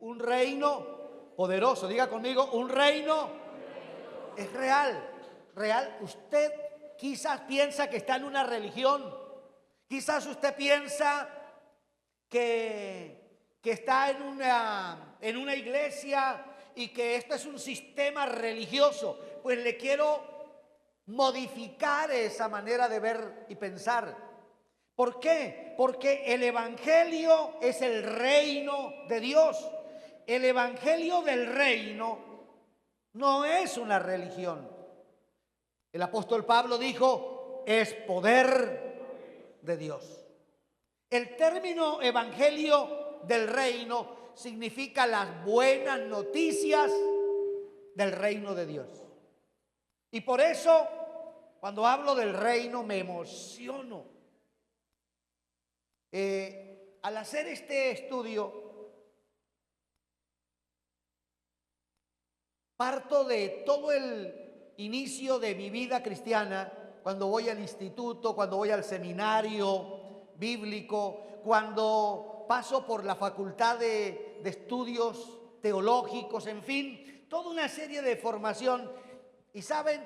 un reino poderoso. Diga conmigo, un reino es real, real. Usted quizás piensa que está en una religión, quizás usted piensa que está en una iglesia y que esto es un sistema religioso. Pues le quiero modificar esa manera de ver y pensar. ¿Por qué? Porque el evangelio es el reino de Dios. El evangelio del reino no es una religión. El apóstol Pablo dijo, es poder de Dios. El término evangelio del reino significa las buenas noticias del reino de Dios. Y por eso, cuando hablo del reino, me emociono. Al hacer este estudio, parto de todo el inicio de mi vida cristiana, cuando voy al instituto, cuando voy al seminario bíblico, cuando paso por la facultad de estudios teológicos, en fin, toda una serie de formación. Y saben,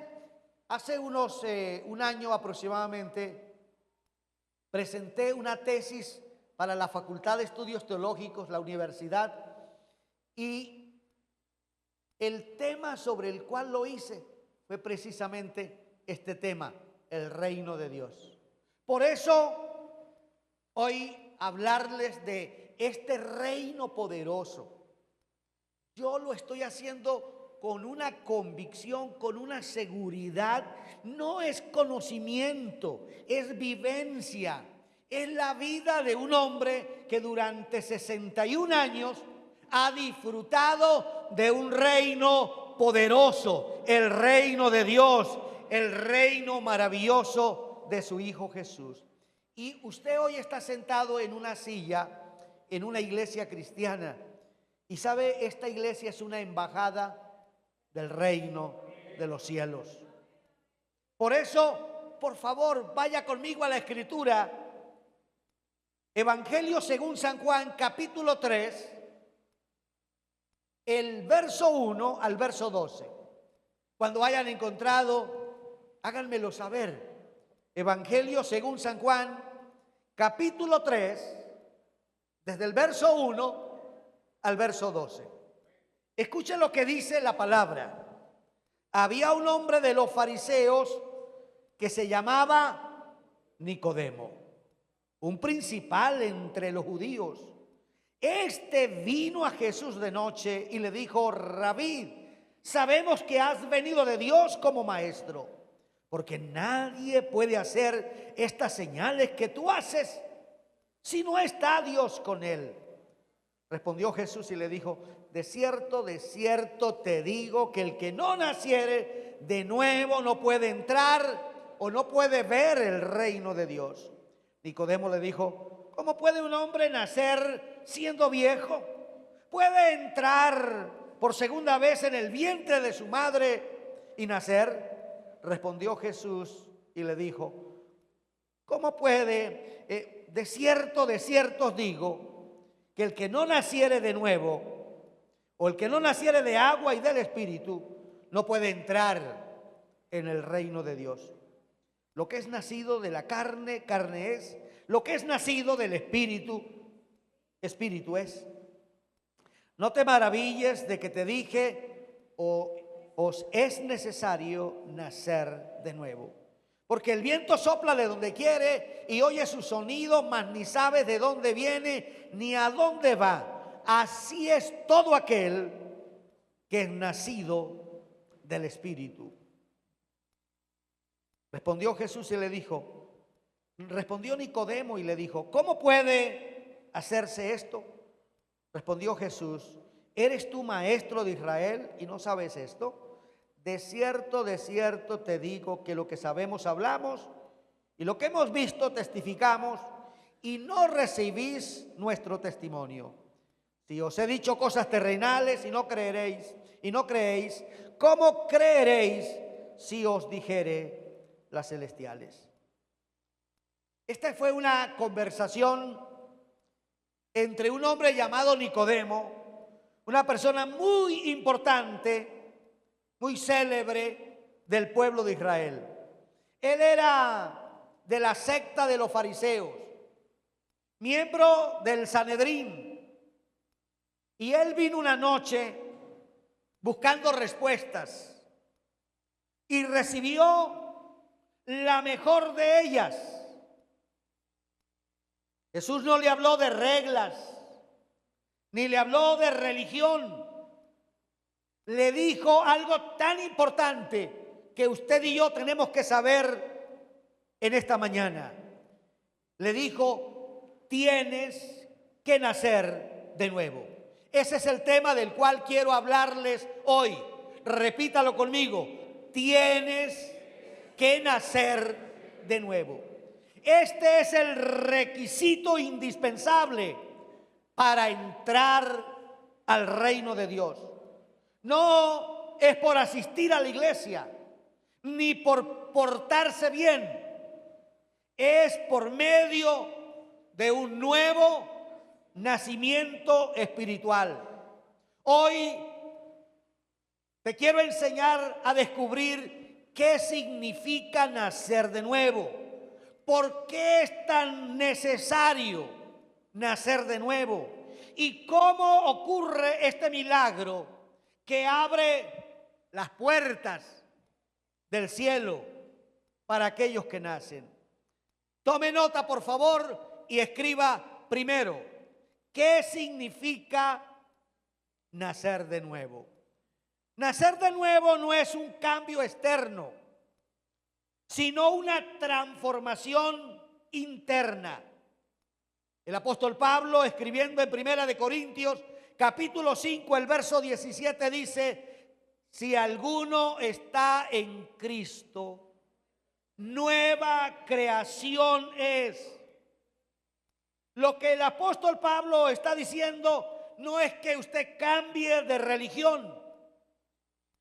hace un año aproximadamente, presenté una tesis para la Facultad de Estudios Teológicos, la universidad, y el tema sobre el cual lo hice fue precisamente este tema, el reino de Dios. Por eso, hoy hablarles de este reino poderoso. Yo lo estoy haciendo con una convicción, con una seguridad. No es conocimiento, es vivencia. Es la vida de un hombre que durante 61 años ha disfrutado de un reino poderoso, el reino de Dios, el reino maravilloso de su Hijo Jesús. Y usted hoy está sentado en una silla, en una iglesia cristiana. Y sabe, esta iglesia es una embajada del reino de los cielos. Por eso, por favor, vaya conmigo a la Escritura. Evangelio según San Juan, capítulo 3, el verso 1 al verso 12. Cuando hayan encontrado, háganmelo saber. Evangelio según San Juan, capítulo 3, desde el verso 1 al verso 12. Escuchen lo que dice la palabra. Había un hombre de los fariseos que se llamaba Nicodemo, un principal entre los judíos. Este vino a Jesús de noche y le dijo: Rabí, sabemos que has venido de Dios como maestro, porque nadie puede hacer estas señales que tú haces si no está Dios con él. Respondió Jesús y le dijo: de cierto te digo que el que no naciere de nuevo no puede entrar o no puede ver el reino de Dios. Nicodemo le dijo: ¿cómo puede un hombre nacer siendo viejo? ¿Puede entrar por segunda vez en el vientre de su madre y nacer? Respondió Jesús y le dijo: ¿cómo puede? De cierto os digo que el que no naciere de nuevo, o el que no naciere de agua y del Espíritu, no puede entrar en el reino de Dios. Lo que es nacido de la carne, carne es. Lo que es nacido del Espíritu, Espíritu es. No te maravilles de que te dije, os es necesario nacer de nuevo. Porque el viento sopla de donde quiere y oye su sonido, mas ni sabes de dónde viene ni a dónde va. Así es todo aquel que es nacido del Espíritu. Respondió Jesús y le dijo, respondió Nicodemo y le dijo: ¿cómo puede hacerse esto? Respondió Jesús: ¿eres tú maestro de Israel y no sabes esto? De cierto te digo que lo que sabemos hablamos y lo que hemos visto testificamos y no recibís nuestro testimonio. Si os he dicho cosas terrenales y no creéis, ¿cómo creeréis si os dijere las celestiales? Esta fue una conversación entre un hombre llamado Nicodemo, una persona muy importante, muy célebre del pueblo de Israel. Él era de la secta de los fariseos, miembro del Sanedrín, y él vino una noche buscando respuestas y recibió la mejor de ellas. Jesús no le habló de reglas, ni le habló de religión. Le dijo algo tan importante que usted y yo tenemos que saber en esta mañana. Le dijo, tienes que nacer de nuevo. Ese es el tema del cual quiero hablarles hoy. Repítalo conmigo. Tienes que nacer de nuevo. Este es el requisito indispensable para entrar al reino de Dios. No es por asistir a la iglesia, ni por portarse bien. Es por medio de un nuevo nacimiento espiritual. Hoy te quiero enseñar a descubrir qué significa nacer de nuevo. ¿Por qué es tan necesario nacer de nuevo? ¿Y cómo ocurre este milagro que abre las puertas del cielo para aquellos que nacen? Tome nota, por favor, y escriba primero, ¿qué significa nacer de nuevo? Nacer de nuevo no es un cambio externo, sino una transformación interna. El apóstol Pablo, escribiendo en 1 Corintios, capítulo 5, el verso 17, dice, si alguno está en Cristo, nueva creación es. Lo que el apóstol Pablo está diciendo no es que usted cambie de religión.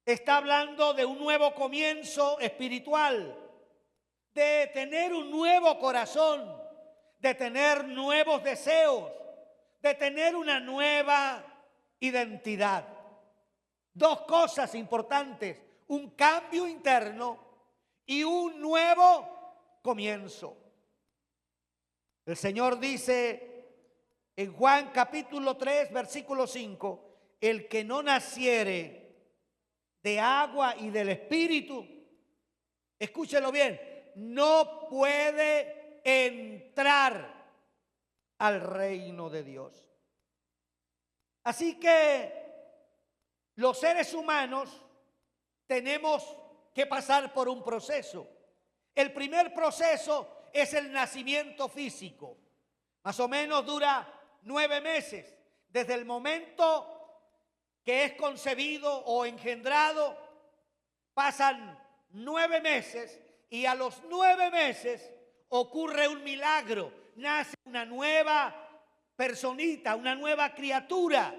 Está hablando de un nuevo comienzo espiritual, de tener un nuevo corazón, de tener nuevos deseos, de tener una nueva identidad. Dos cosas importantes, un cambio interno y un nuevo comienzo. El Señor dice en Juan capítulo 3, versículo 5, el que no naciere de agua y del Espíritu, escúchelo bien, no puede entrar al reino de Dios. Así que los seres humanos tenemos que pasar por un proceso. El primer proceso es el nacimiento físico. Más o menos dura 9 meses, desde el momento que es concebido o engendrado, pasan 9 meses y a los 9 meses ocurre un milagro, nace una nueva personita, una nueva criatura.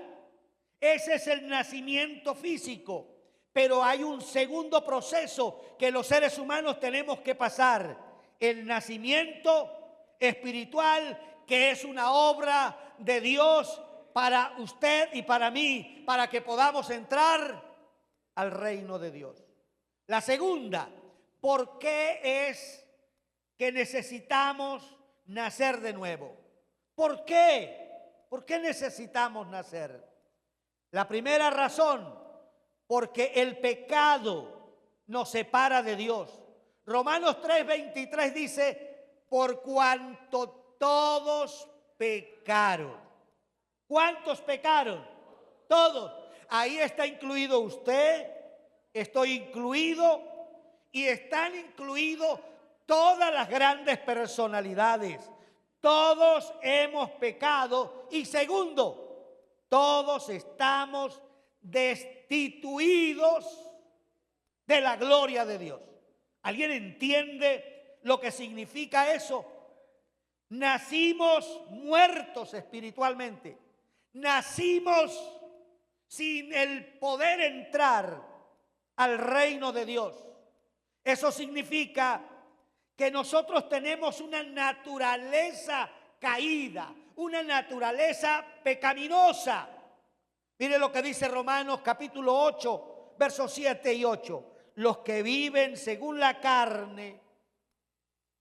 Ese es el nacimiento físico, pero hay un segundo proceso que los seres humanos tenemos que pasar, el nacimiento espiritual, que es una obra de Dios para usted y para mí, para que podamos entrar al reino de Dios. La segunda, ¿por qué es que necesitamos nacer de nuevo? ¿Por qué? ¿Por qué necesitamos nacer? La primera razón, porque el pecado nos separa de Dios. Romanos 3:23 dice, por cuanto todos pecaron. ¿Cuántos pecaron? Todos. Ahí está incluido usted, estoy incluido y están incluidos todas las grandes personalidades. Todos hemos pecado y segundo, todos estamos destituidos de la gloria de Dios. ¿Alguien entiende lo que significa eso? Nacimos muertos espiritualmente. Nacimos sin el poder entrar al reino de Dios. Eso significa que nosotros tenemos una naturaleza caída, una naturaleza pecaminosa. Mire lo que dice Romanos capítulo 8, versos 7 y 8. Los que viven según la carne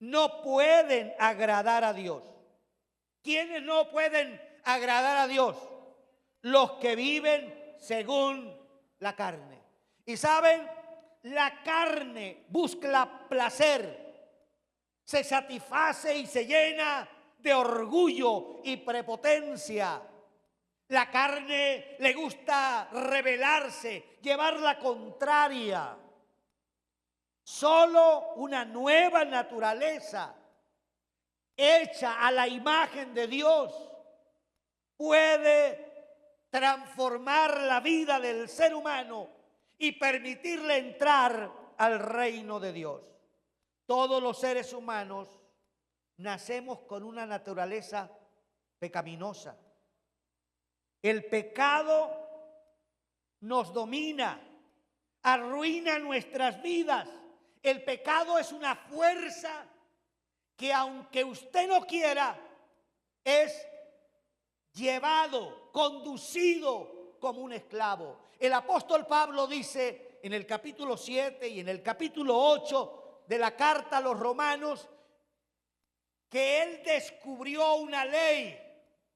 no pueden agradar a Dios. ¿Quiénes no pueden agradar a Dios? Los que viven según la carne. Y saben, la carne busca placer, se satisface y se llena de orgullo y prepotencia. La carne le gusta rebelarse, llevar la contraria. Solo una nueva naturaleza hecha a la imagen de Dios puede transformar la vida del ser humano y permitirle entrar al reino de Dios. Todos los seres humanos nacemos con una naturaleza pecaminosa. El pecado nos domina, arruina nuestras vidas. El pecado es una fuerza que, aunque usted no quiera, es llevado, conducido como un esclavo. El apóstol Pablo dice en el capítulo 7 y en el capítulo 8 de la carta a los romanos que él descubrió una ley,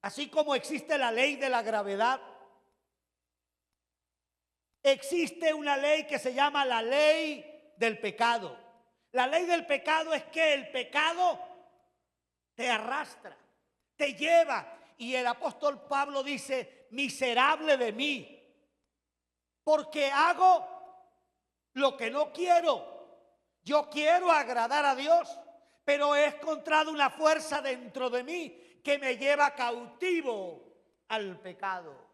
así como existe la ley de la gravedad. Existe una ley que se llama la ley del pecado. La ley del pecado es que el pecado te arrastra, te lleva. Y el apóstol Pablo dice, miserable de mí, porque hago lo que no quiero. Yo quiero agradar a Dios, pero he encontrado una fuerza dentro de mí que me lleva cautivo al pecado.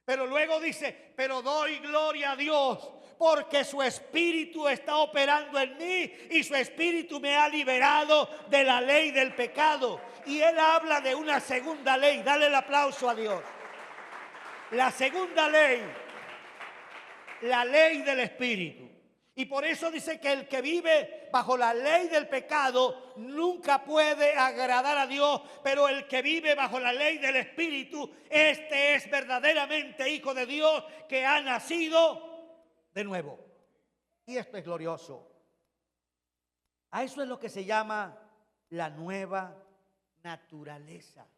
Pero luego dice, pero doy gloria a Dios porque su espíritu está operando en mí y su espíritu me ha liberado de la ley del pecado. Y él habla de una segunda ley. Dale el aplauso a Dios. La segunda ley, la ley del espíritu. Y por eso dice que el que vive bajo la ley del pecado nunca puede agradar a Dios, pero el que vive bajo la ley del espíritu, este es verdaderamente hijo de Dios que ha nacido de nuevo. Y esto es glorioso. A eso es lo que se llama la nueva naturaleza.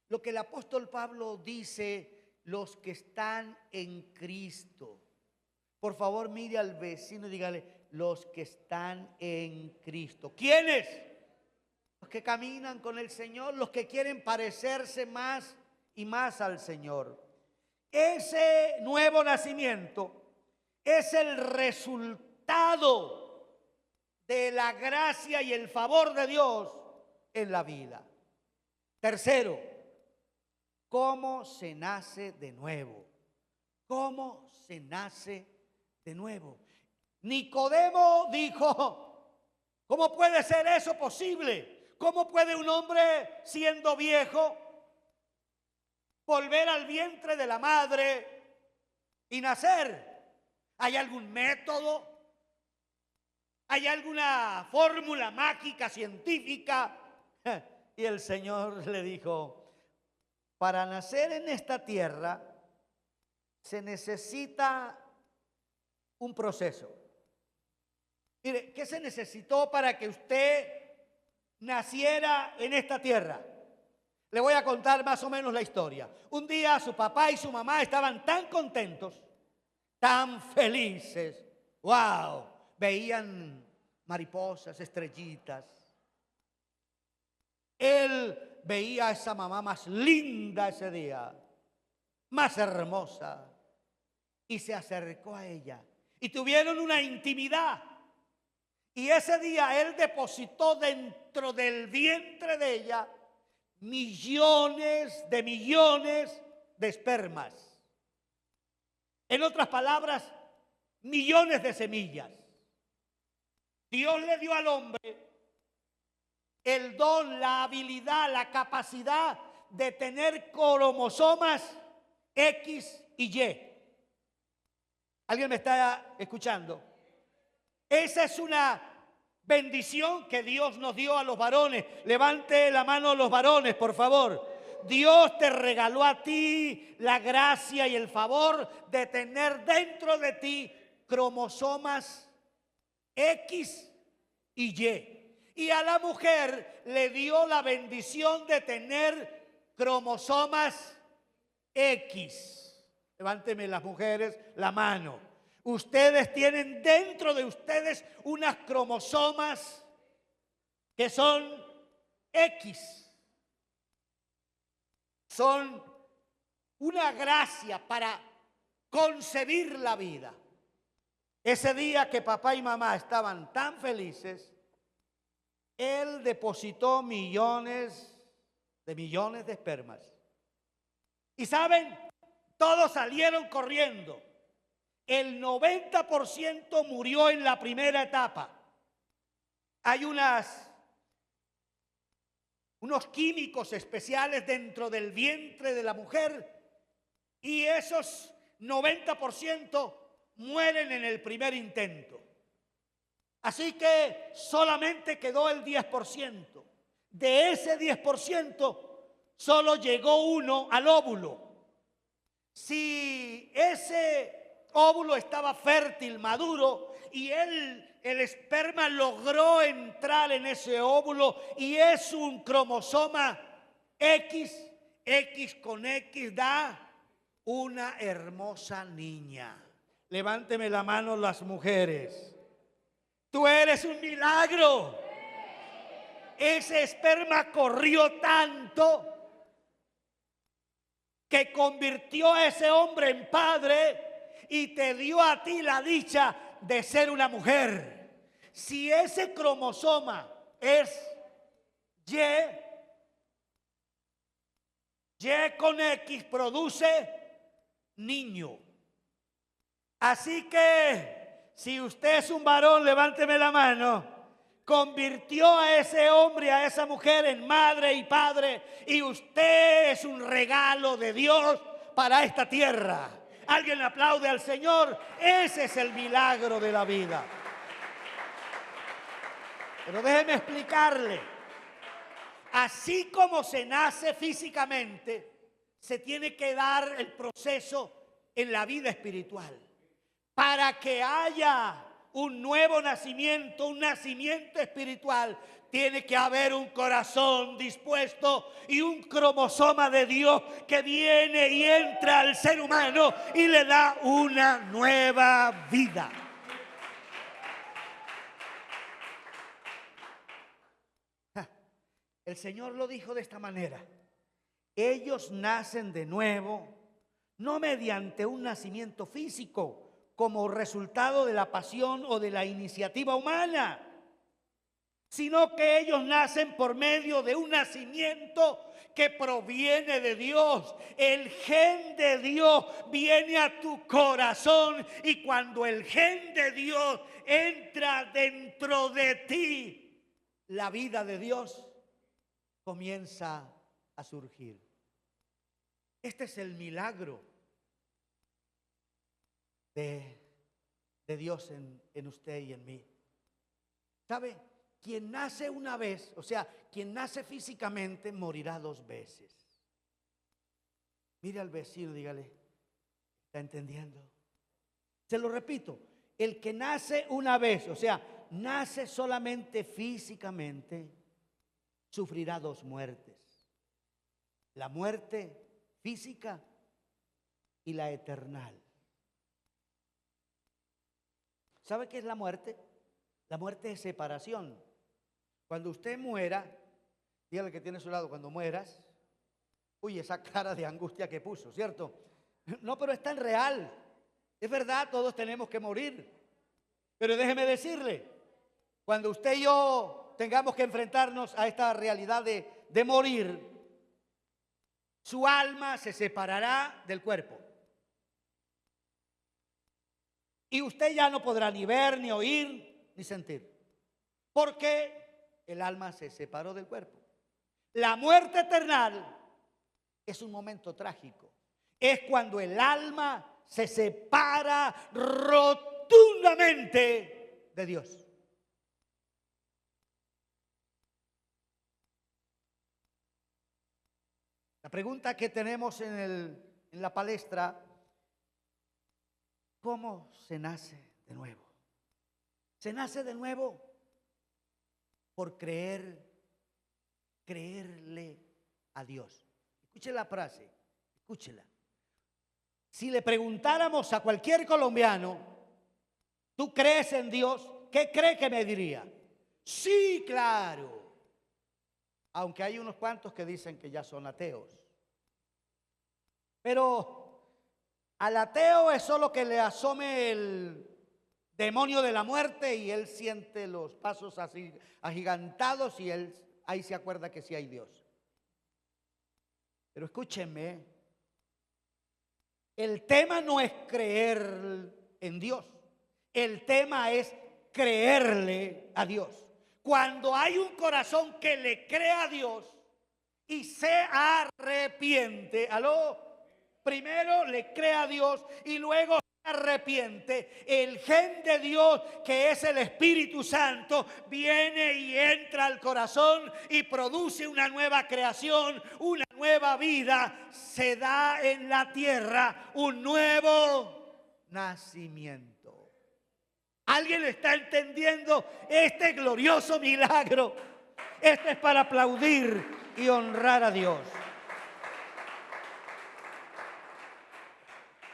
Lo que el apóstol Pablo dice, los que están en Cristo. Por favor, mire al vecino y dígale, los que están en Cristo. ¿Quiénes? Los que caminan con el Señor, los que quieren parecerse más y más al Señor. Ese nuevo nacimiento es el resultado de la gracia y el favor de Dios en la vida. Tercero, ¿cómo se nace de nuevo? ¿Cómo se nace de nuevo? Nicodemo dijo, ¿cómo puede ser eso posible? ¿Cómo puede un hombre siendo viejo volver al vientre de la madre y nacer? ¿Hay algún método? ¿Hay alguna fórmula mágica, científica? Y el Señor le dijo, para nacer en esta tierra se necesita un proceso. Mire, ¿qué se necesitó para que usted naciera en esta tierra? Le voy a contar más o menos la historia. Un día su papá y su mamá estaban tan contentos, tan felices. ¡Wow! Veían mariposas, estrellitas. Él veía a esa mamá más linda ese día, más hermosa, y se acercó a ella. Y tuvieron una intimidad. Y ese día él depositó dentro del vientre de ella millones de espermas. En otras palabras, millones de semillas. Dios le dio al hombre el don, la habilidad, la capacidad de tener cromosomas X y Y. ¿Alguien me está escuchando? Esa es una bendición que Dios nos dio a los varones. Levante la mano los varones, por favor. Dios te regaló a ti la gracia y el favor de tener dentro de ti cromosomas X y Y. Y a la mujer le dio la bendición de tener cromosomas X. Levánteme las mujeres la mano. Ustedes tienen dentro de ustedes unas cromosomas que son X. Son una gracia para concebir la vida. Ese día que papá y mamá estaban tan felices, él depositó millones de espermas. Y ¿saben? Todos salieron corriendo. El 90% murió en la primera etapa. Hay unos químicos especiales dentro del vientre de la mujer y esos 90% mueren en el primer intento. Así que solamente quedó el 10%. De ese 10% solo llegó uno al óvulo. Si ese óvulo estaba fértil, maduro, y el esperma logró entrar en ese óvulo y es un cromosoma X, X con X da una hermosa niña. Levánteme la mano las mujeres. Tú eres un milagro. Ese esperma corrió tanto que convirtió a ese hombre en padre y te dio a ti la dicha de ser una mujer. Si ese cromosoma es Y, Y con X produce niño. Así que si usted es un varón, levánteme la mano. Convirtió a ese hombre, a esa mujer en madre y padre, y usted es un regalo de Dios para esta tierra. Alguien aplaude al Señor. Ese es el milagro de la vida. Pero déjeme explicarle. Así como se nace físicamente, se tiene que dar el proceso en la vida espiritual. Para que haya un nuevo nacimiento, un nacimiento espiritual, tiene que haber un corazón dispuesto y un cromosoma de Dios que viene y entra al ser humano y le da una nueva vida. El Señor lo dijo de esta manera: ellos nacen de nuevo, no mediante un nacimiento físico, como resultado de la pasión o de la iniciativa humana, sino que ellos nacen por medio de un nacimiento que proviene de Dios. El gen de Dios viene a tu corazón y cuando el gen de Dios entra dentro de ti, la vida de Dios comienza a surgir. Este es el milagro de Dios en usted y en mí. ¿Sabe? Quien nace una vez, o sea, quien nace físicamente, morirá 2 veces. Mire al vecino, dígale, ¿está entendiendo? Se lo repito, el que nace una vez, o sea, nace solamente físicamente, sufrirá 2 muertes. La muerte física y la eternal. ¿Sabe qué es la muerte? La muerte es separación. Cuando usted muera, dígale que tiene a su lado, cuando mueras, uy, esa cara de angustia que puso, ¿cierto? No, pero es tan real. Es verdad, todos tenemos que morir. Pero déjeme decirle, cuando usted y yo tengamos que enfrentarnos a esta realidad de morir, su alma se separará del cuerpo. Y usted ya no podrá ni ver, ni oír, ni sentir. Porque el alma se separó del cuerpo. La muerte eterna es un momento trágico. Es cuando el alma se separa rotundamente de Dios. La pregunta que tenemos en la palestra: ¿cómo se nace de nuevo? Se nace de nuevo por creerle a Dios. Escuche la frase, escúchela. Si le preguntáramos a cualquier colombiano, ¿tú crees en Dios? ¿Qué cree que me diría? Sí, claro. Aunque hay unos cuantos que dicen que ya son ateos. Pero al ateo es solo que le asome el demonio de la muerte y él siente los pasos así agigantados y él ahí se acuerda que sí hay Dios. Pero escúchenme, el tema no es creer en Dios, el tema es creerle a Dios. Cuando hay un corazón que le cree a Dios y se arrepiente, primero le cree a Dios y luego se arrepiente, el gen de Dios, que es el Espíritu Santo, viene y entra al corazón y produce una nueva creación, una nueva vida. Se da en la tierra un nuevo nacimiento. ¿Alguien está entendiendo este glorioso milagro? Este es para aplaudir y honrar a Dios.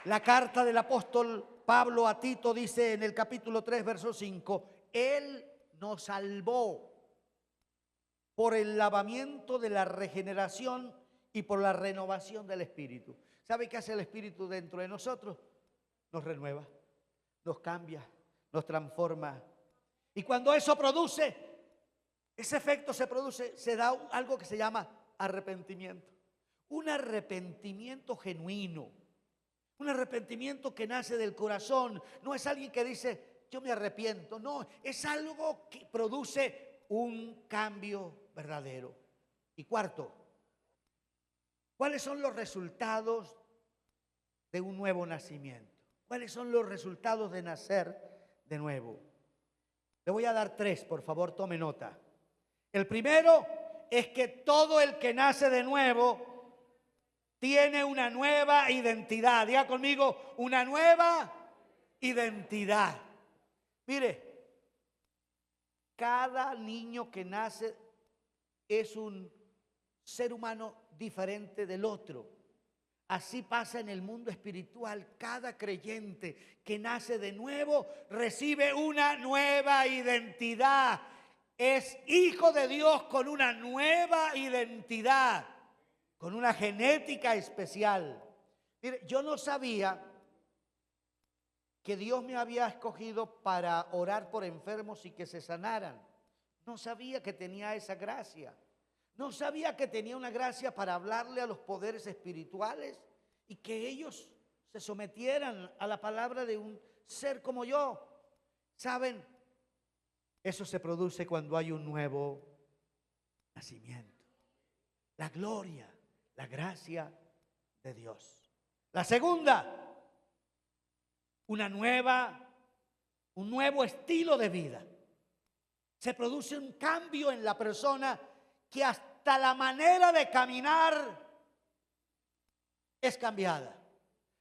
La carta del apóstol Pablo a Tito dice en el capítulo 3, verso 5, Él nos salvó por el lavamiento de la regeneración y por la renovación del Espíritu. ¿Sabe qué hace el Espíritu dentro de nosotros? Nos renueva, nos cambia, nos transforma. Y cuando eso produce, ese efecto se produce, se da algo que se llama arrepentimiento. Un arrepentimiento genuino. Un arrepentimiento que nace del corazón. No es alguien que dice, yo me arrepiento. No, es algo que produce un cambio verdadero. Y cuarto, ¿cuáles son los resultados de un nuevo nacimiento? ¿Cuáles son los resultados de nacer de nuevo? Le voy a dar 3, por favor, tome nota. El primero es que todo el que nace de nuevo tiene una nueva identidad. Diga conmigo, una nueva identidad. Mire, cada niño que nace es un ser humano diferente del otro. Así pasa en el mundo espiritual. Cada creyente que nace de nuevo recibe una nueva identidad. Es hijo de Dios con una nueva identidad, con una genética especial. Mire, yo no sabía que Dios me había escogido para orar por enfermos y que se sanaran. No sabía que tenía esa gracia. No sabía que tenía una gracia para hablarle a los poderes espirituales y que ellos se sometieran a la palabra de un ser como yo. ¿Saben? Eso se produce cuando hay un nuevo nacimiento. La gloria, la gracia de Dios. La segunda, un nuevo estilo de vida. Se produce un cambio en la persona que hasta la manera de caminar es cambiada.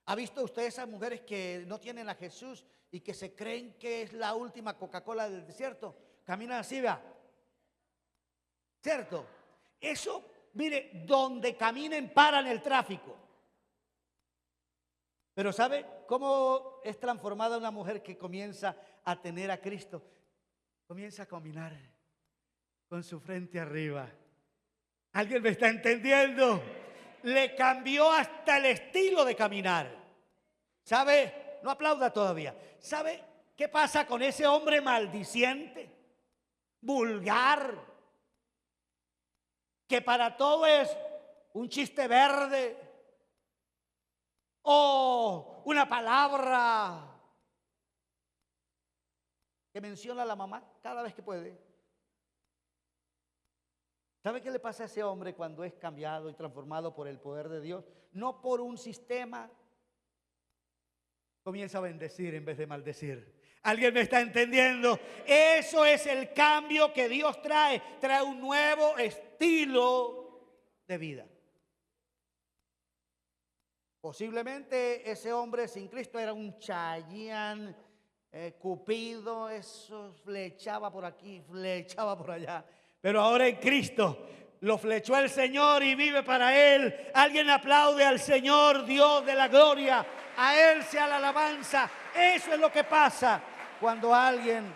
¿Ha visto usted esas mujeres que no tienen a Jesús y que se creen que es la última Coca-Cola del desierto? Caminan así, vea. ¿Cierto? Eso, mire, donde caminen paran el tráfico. Pero ¿sabe cómo es transformada una mujer que comienza a tener a Cristo? Comienza a caminar con su frente arriba. ¿Alguien me está entendiendo? Le cambió hasta el estilo de caminar. ¿Sabe? No aplauda todavía. ¿Sabe qué pasa con ese hombre maldiciente, vulgar, que para todo es un chiste verde o una palabra que menciona a la mamá cada vez que puede? ¿Sabe qué le pasa a ese hombre cuando es cambiado y transformado por el poder de Dios? No por un sistema. Comienza a bendecir en vez de maldecir. ¿Alguien me está entendiendo? Eso es el cambio que Dios trae. Trae un nuevo estilo de vida. Posiblemente ese hombre sin Cristo era un Chayán, Cupido, eso flechaba por aquí, flechaba por allá. Pero ahora en Cristo lo flechó el Señor y vive para Él. Alguien aplaude al Señor, Dios de la gloria. A Él sea la alabanza. Eso es lo que pasa cuando alguien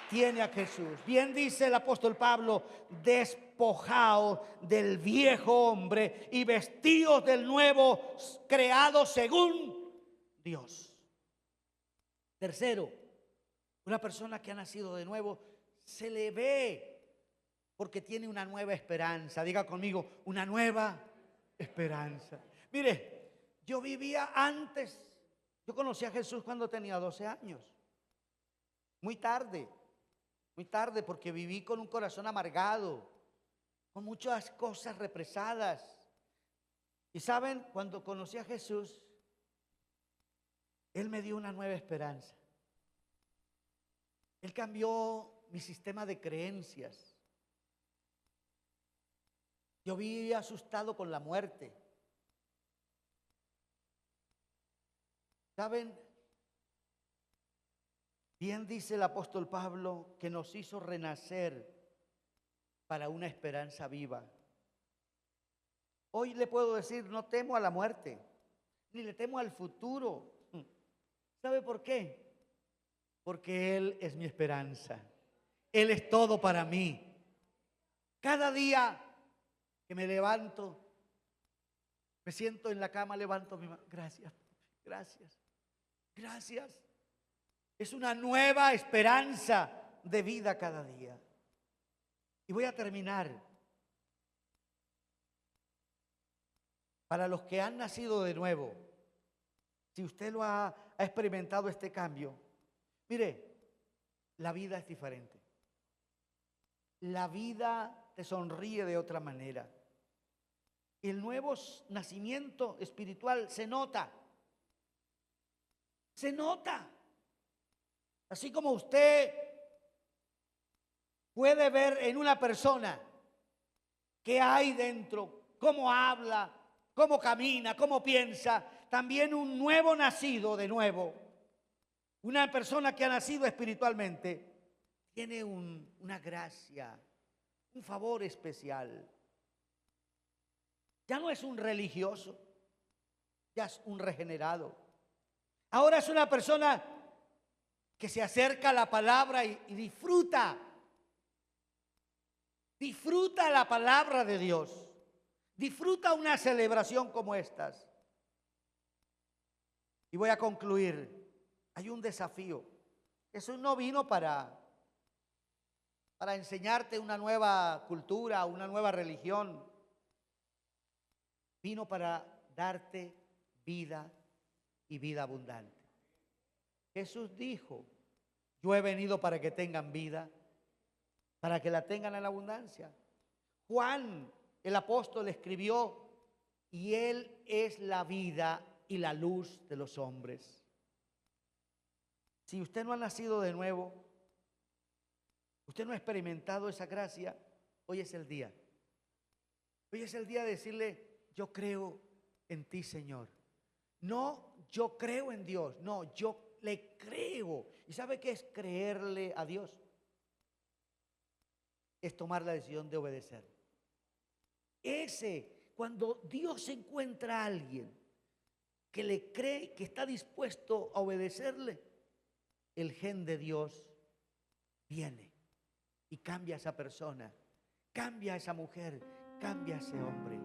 tiene a Jesús. Bien dice el apóstol Pablo: despojaos del viejo hombre y vestidos del nuevo, creado según Dios. Tercero, una persona que ha nacido de nuevo se le ve porque tiene una nueva esperanza. Diga conmigo, una nueva esperanza. Mire, yo vivía antes. Yo conocí a Jesús cuando tenía 12 años. Muy tarde porque viví con un corazón amargado, con muchas cosas represadas. Y saben, cuando conocí a Jesús, Él me dio una nueva esperanza. Él cambió mi sistema de creencias. Yo vivía asustado con la muerte. ¿Saben? Bien dice el apóstol Pablo que nos hizo renacer para una esperanza viva. Hoy le puedo decir, no temo a la muerte, ni le temo al futuro. ¿Sabe por qué? Porque Él es mi esperanza. Él es todo para mí. Cada día que me levanto, me siento en la cama, levanto mi mano. Gracias, gracias, gracias. Es una nueva esperanza de vida cada día. Y voy a terminar. Para los que han nacido de nuevo, si usted lo ha experimentado este cambio, mire, la vida es diferente. La vida te sonríe de otra manera. El nuevo nacimiento espiritual se nota. Se nota. Así como usted puede ver en una persona qué hay dentro, cómo habla, cómo camina, cómo piensa, también un nuevo nacido de nuevo, una persona que ha nacido espiritualmente, tiene una gracia, un favor especial. Ya no es un religioso, ya es un regenerado. Ahora es una persona que se acerca a la palabra y disfruta la palabra de Dios, disfruta una celebración como estas. Y voy a concluir. Hay un desafío. Jesús no vino para enseñarte una nueva cultura, una nueva religión. Vino para darte vida y vida abundante. Jesús dijo: yo he venido para que tengan vida, para que la tengan en abundancia. Juan, el apóstol, escribió: y Él es la vida y la luz de los hombres. Si usted no ha nacido de nuevo, usted no ha experimentado esa gracia, hoy es el día. Hoy es el día de decirle: yo creo en ti, Señor. No, yo creo en Dios. No, yo le creo. ¿Y sabe qué es creerle a Dios? Es tomar la decisión de obedecer. Cuando Dios encuentra a alguien que le cree, que está dispuesto a obedecerle, el gen de Dios viene y cambia a esa persona, cambia a esa mujer, cambia a ese hombre.